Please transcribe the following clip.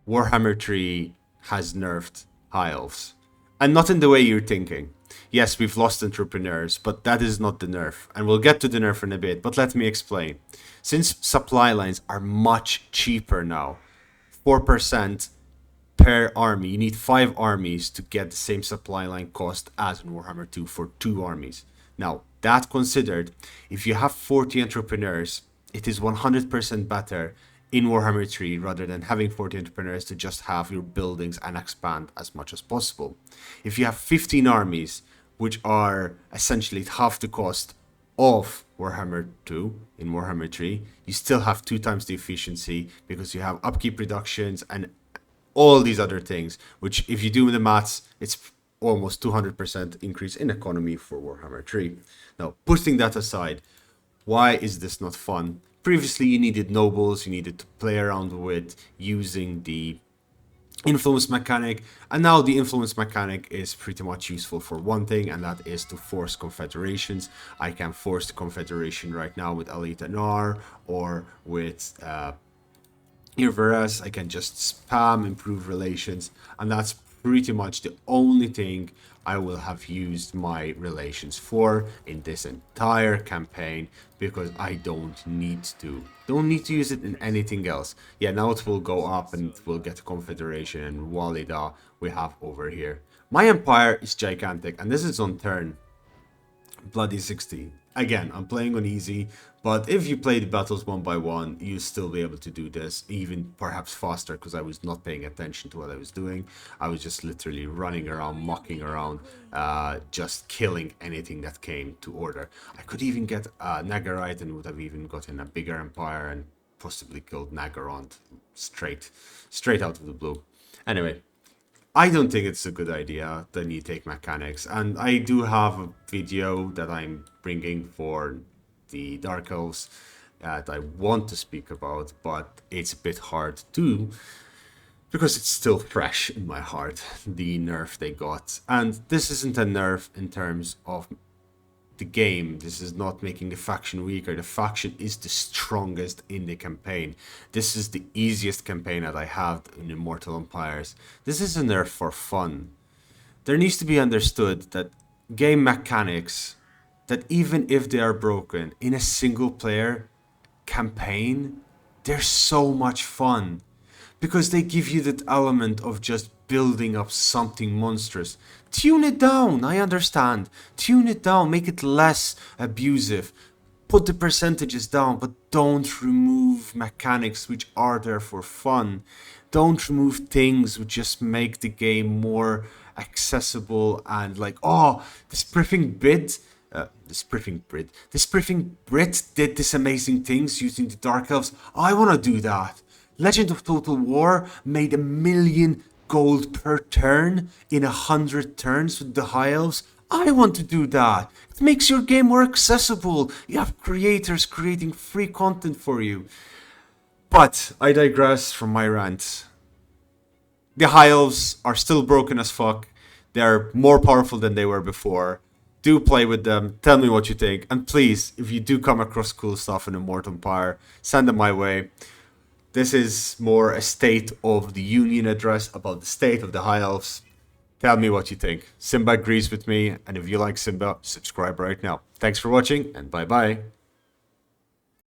Warhammer 3 has nerfed High Elves. And not in the way you're thinking. Yes, we've lost entrepreneurs, but that is not the nerf. And we'll get to the nerf in a bit, but let me explain. Since supply lines are much cheaper now, 4% per army, you need 5 armies to get the same supply line cost as in Warhammer 2 for 2 armies. Now, that considered, if you have 40 entrepreneurs, it is 100% better in Warhammer 3 rather than having 40 entrepreneurs to just have your buildings and expand as much as possible. If you have 15 armies, which are essentially half the cost of Warhammer 2 in Warhammer 3, you still have 2 times the efficiency because you have upkeep reductions and all these other things, which if you do the maths, it's almost 200% increase in economy for Warhammer 3. Now, putting that aside, why is this not fun? Previously, you needed nobles, you needed to play around with using the influence mechanic, and now the influence mechanic is pretty much useful for one thing, and that is to force confederations. I can force the confederation right now with Elite NR or with Irveras. I can just spam improve relations, and that's pretty much the only thing I will have used my relations for in this entire campaign, because I don't need to use it in anything else. Yeah, now it will go up and we'll get a confederation, and Walida we have over here. My empire is gigantic, and this is on turn bloody 60. Again, I'm playing on easy, but if you play the battles one by one, you'll still be able to do this, even perhaps faster, because I was not paying attention to what I was doing. I was just literally running around, mucking around, just killing anything that came to order. I could even get Nagarite and would have even gotten a bigger empire and possibly killed Nagarond straight out of the blue. Anyway, I don't think it's a good idea that you take mechanics, and I do have a video that I'm bringing for the Dark Elves that I want to speak about, but it's a bit hard to, because it's still fresh in my heart, the nerf they got. And this isn't a nerf in terms of the game. This is not making the faction weaker. The faction is the strongest in the campaign. This is the easiest campaign that I have in Immortal Empires. This is a nerf for fun. There needs to be understood that game mechanics, that even if they are broken in a single player campaign, they're so much fun, because they give you that element of just building up something monstrous. Tune it down, I understand. Tune it down, make it less abusive. Put the percentages down, but don't remove mechanics which are there for fun. Don't remove things which just make the game more accessible and like, oh, this priffing Brit did this amazing things using the Dark Elves. I want to do that. Legend of Total War made 1 million gold per turn in 100 turns with the High Elves. I want to do that. It makes your game more accessible. You have creators creating free content for you. But I digress from my rant. The High Elves are still broken as fuck. They're more powerful than they were before. Do play with them. Tell me what you think. And please, if you do come across cool stuff in Immortal Empire, send them my way. This is more a State of the Union address about the state of the High Elves. Tell me what you think. Simba agrees with me, and if you like Simba, subscribe right now. Thanks for watching, and bye-bye.